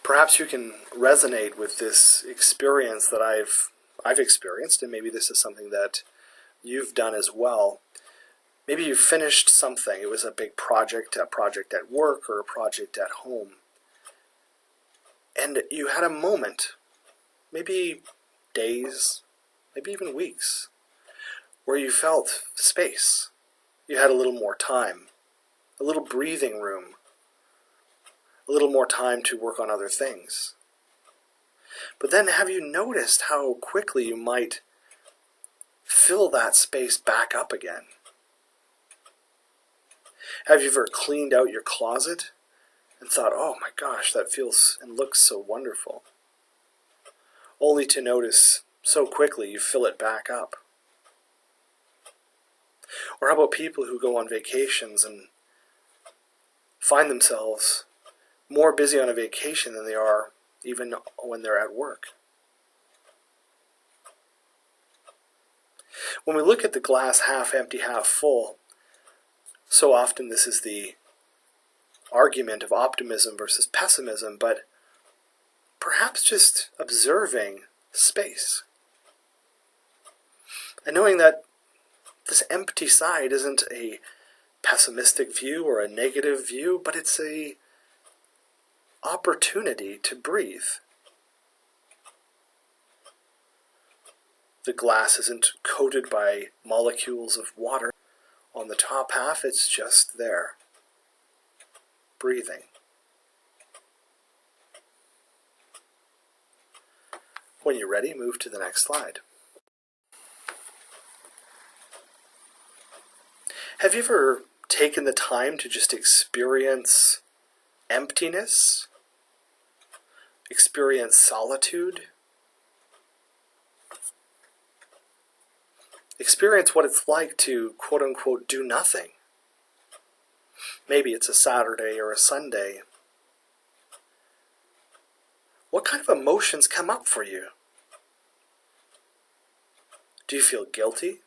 Perhaps you can resonate with this experience that I've experienced, and maybe this is something that you've done as well. Maybe you finished something. It was a big project, a project at work or a project at home. And you had a moment, maybe days, maybe even weeks, where you felt space. You had a little more time, a little breathing room, a little more time to work on other things. But then have you noticed how quickly you might fill that space back up again? Have you ever cleaned out your closet and thought, oh my gosh, that feels and looks so wonderful, only to notice so quickly you fill it back up? Or how about people who go on vacations and find themselves more busy on a vacation than they are even when they're at work? When we look at the glass half empty, half full, so often this is the argument of optimism versus pessimism, but perhaps just observing space and knowing that this empty side isn't a pessimistic view or a negative view, but it's a opportunity to breathe. The glass isn't coated by molecules of water on the top half, it's just there, breathing. When you're ready, move to the next slide. Have you ever taken the time to just experience emptiness? Experience solitude? Experience what it's like to, quote-unquote, do nothing. Maybe it's a Saturday or a Sunday. What kind of emotions come up for you? Do you feel guilty?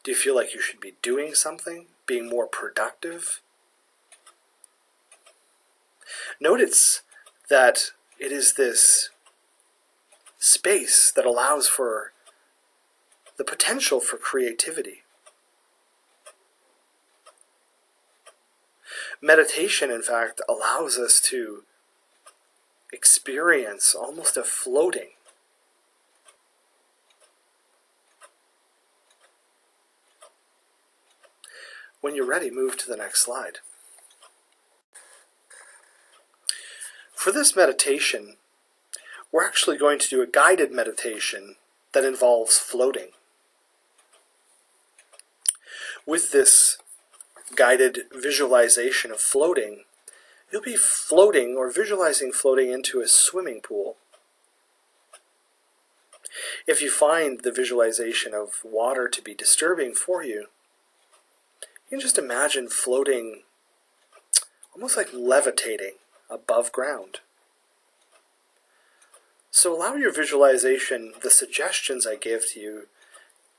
Do you feel like you should be doing something, being more productive? Notice that it is this space that allows for the potential for creativity. Meditation, in fact, allows us to experience almost a floating. When you're ready, move to the next slide. For this meditation, we're actually going to do a guided meditation that involves floating. With this guided visualization of floating, you'll be floating or visualizing floating into a swimming pool. If you find the visualization of water to be disturbing for you, you can just imagine floating almost like levitating above ground. So allow your visualization, the suggestions I give to you,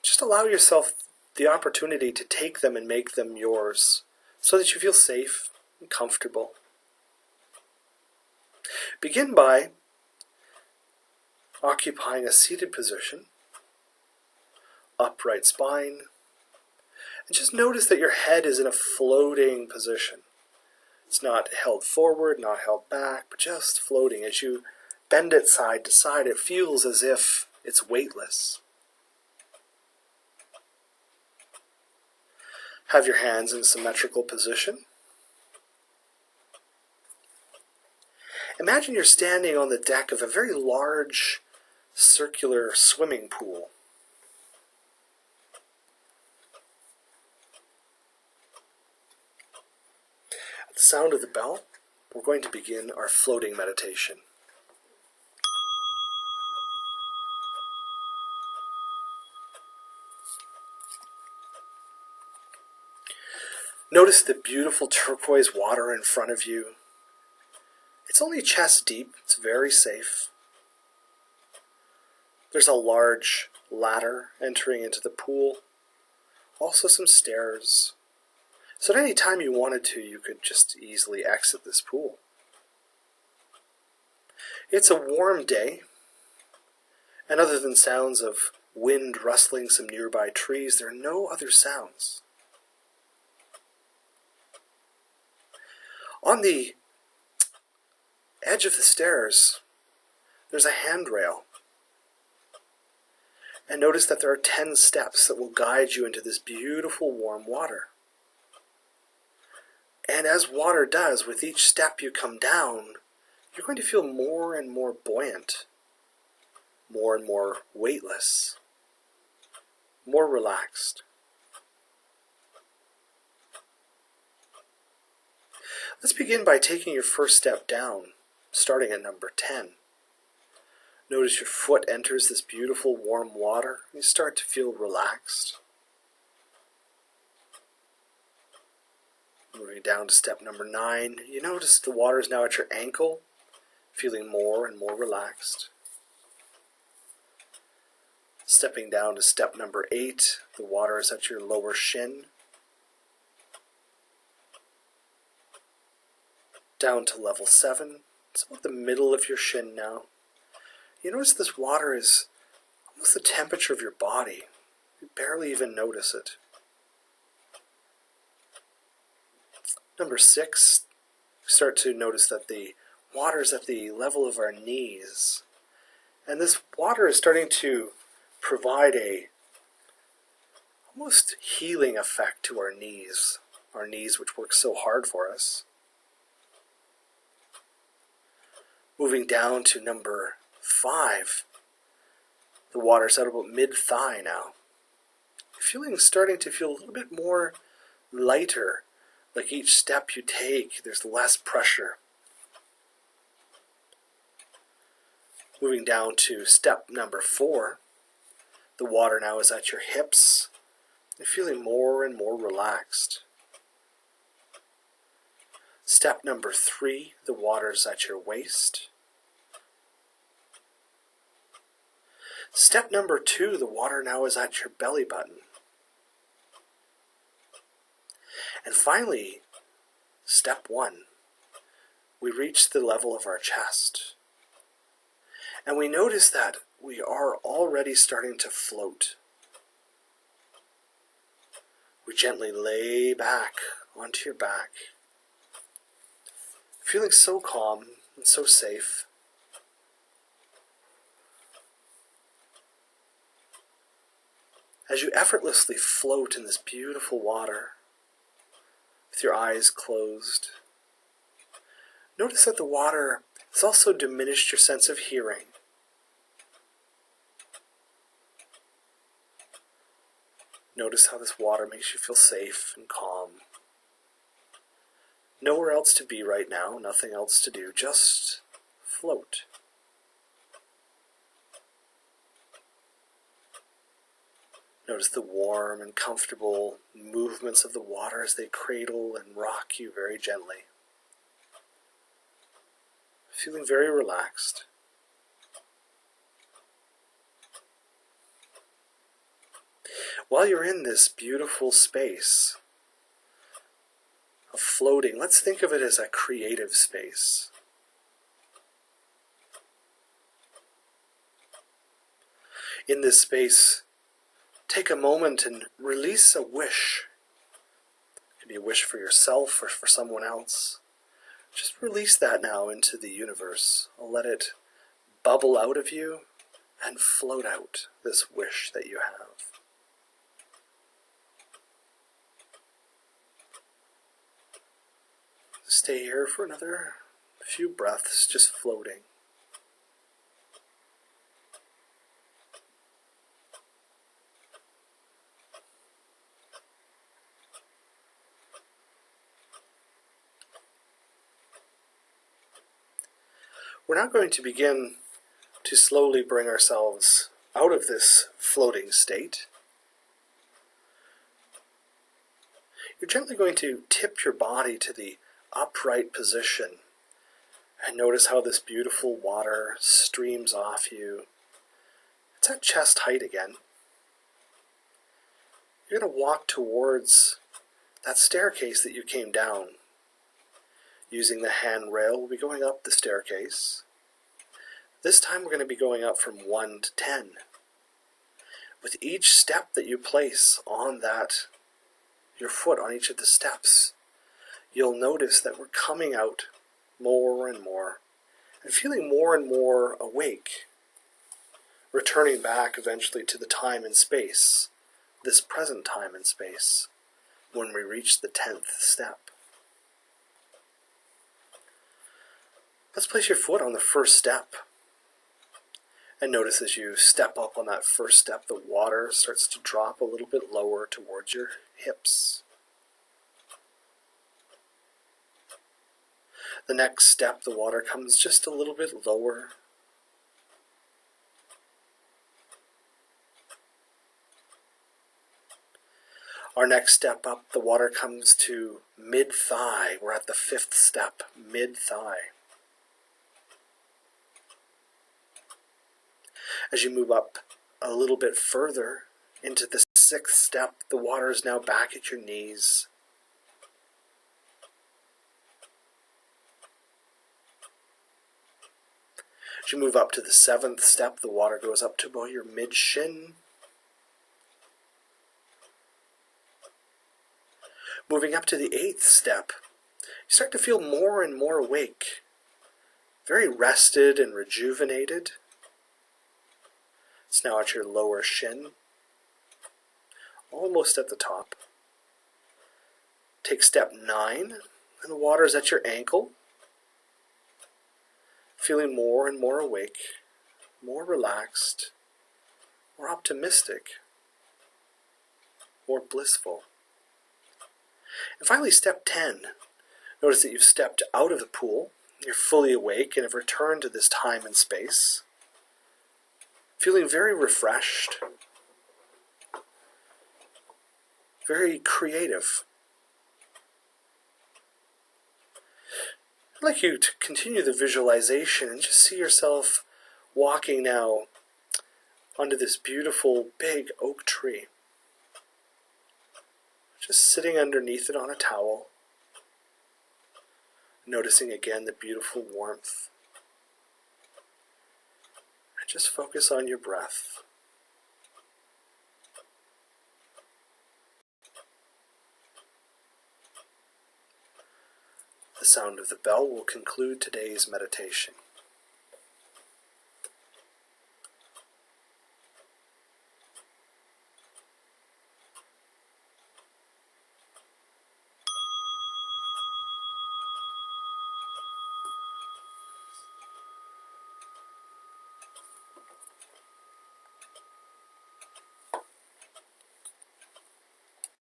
just allow yourself the opportunity to take them and make them yours so that you feel safe and comfortable. Begin by occupying a seated position, upright spine, and just notice that your head is in a floating position. It's not held forward, not held back, but just floating. As you bend it side to side, it feels as if it's weightless. Have your hands in symmetrical position. Imagine you're standing on the deck of a very large circular swimming pool. At the sound of the bell, we're going to begin our floating meditation. Notice the beautiful turquoise water in front of you. It's only chest deep, it's very safe. There's a large ladder entering into the pool, also some stairs. So at any time you wanted to, you could just easily exit this pool. It's a warm day, and other than sounds of wind rustling some nearby trees, there are no other sounds. On the edge of the stairs, there's a handrail. And notice that there are 10 steps that will guide you into this beautiful warm water. And as water does, with each step you come down, you're going to feel more and more buoyant, more and more weightless, more relaxed. Let's begin by taking your first step down, starting at number 10. Notice your foot enters this beautiful warm water. You start to feel relaxed. Moving down to step number 9, you notice the water is now at your ankle, feeling more and more relaxed. Stepping down to step number 8, the water is at your lower shin. Down to level 7, it's about the middle of your shin now. You notice this water is almost the temperature of your body. You barely even notice it. Number 6, start to notice that the water is at the level of our knees. And this water is starting to provide a almost healing effect to our knees which work so hard for us. Moving down to number 5, the water's at about mid-thigh now. Starting to feel a little bit more lighter, like each step you take, there's less pressure. Moving down to step number 4, the water now is at your hips. You're feeling more and more relaxed. Step number 3, the water's at your waist. Step number 2, the water now is at your belly button. And finally, step 1, we reach the level of our chest. And we notice that we are already starting to float. We gently lay back onto your back, feeling so calm and so safe. As you effortlessly float in this beautiful water, with your eyes closed, notice that the water has also diminished your sense of hearing. Notice how this water makes you feel safe and calm. Nowhere else to be right now, nothing else to do, just float. Notice the warm and comfortable movements of the water as they cradle and rock you very gently. Feeling very relaxed. While you're in this beautiful space of floating, let's think of it as a creative space. In this space, take a moment and release a wish. It could be a wish for yourself or for someone else. Just release that now into the universe. Let it bubble out of you and float out this wish that you have. Stay here for another few breaths, just floating. We're now going to begin to slowly bring ourselves out of this floating state. You're gently going to tip your body to the upright position and notice how this beautiful water streams off you. It's at chest height again. You're going to walk towards that staircase that you came down. Using the handrail, we'll be going up the staircase. This time we're going to be going up from 1 to 10. With each step that you place on your foot on each of the steps, you'll notice that we're coming out more and more and feeling more and more awake, returning back eventually to the time and space, this present time and space, when we reach the 10th step. Let's place your foot on the first step. And notice as you step up on that first step, the water starts to drop a little bit lower towards your hips. The next step, the water comes just a little bit lower. Our next step up, the water comes to mid-thigh. We're at the 5th step, mid-thigh. As you move up a little bit further into the 6th step, the water is now back at your knees. As you move up to the 7th step, the water goes up to about your mid-shin. Moving up to the 8th step, you start to feel more and more awake, very rested and rejuvenated. It's now at your lower shin, almost at the top. Take step 9, and the water is at your ankle. Feeling more and more awake, more relaxed, more optimistic, more blissful. And finally, step 10. Notice that you've stepped out of the pool, you're fully awake and have returned to this time and space. Feeling very refreshed, very creative. I'd like you to continue the visualization and just see yourself walking now under this beautiful big oak tree. Just sitting underneath it on a towel, noticing again the beautiful warmth. And just focus on your breath. The sound of the bell will conclude today's meditation.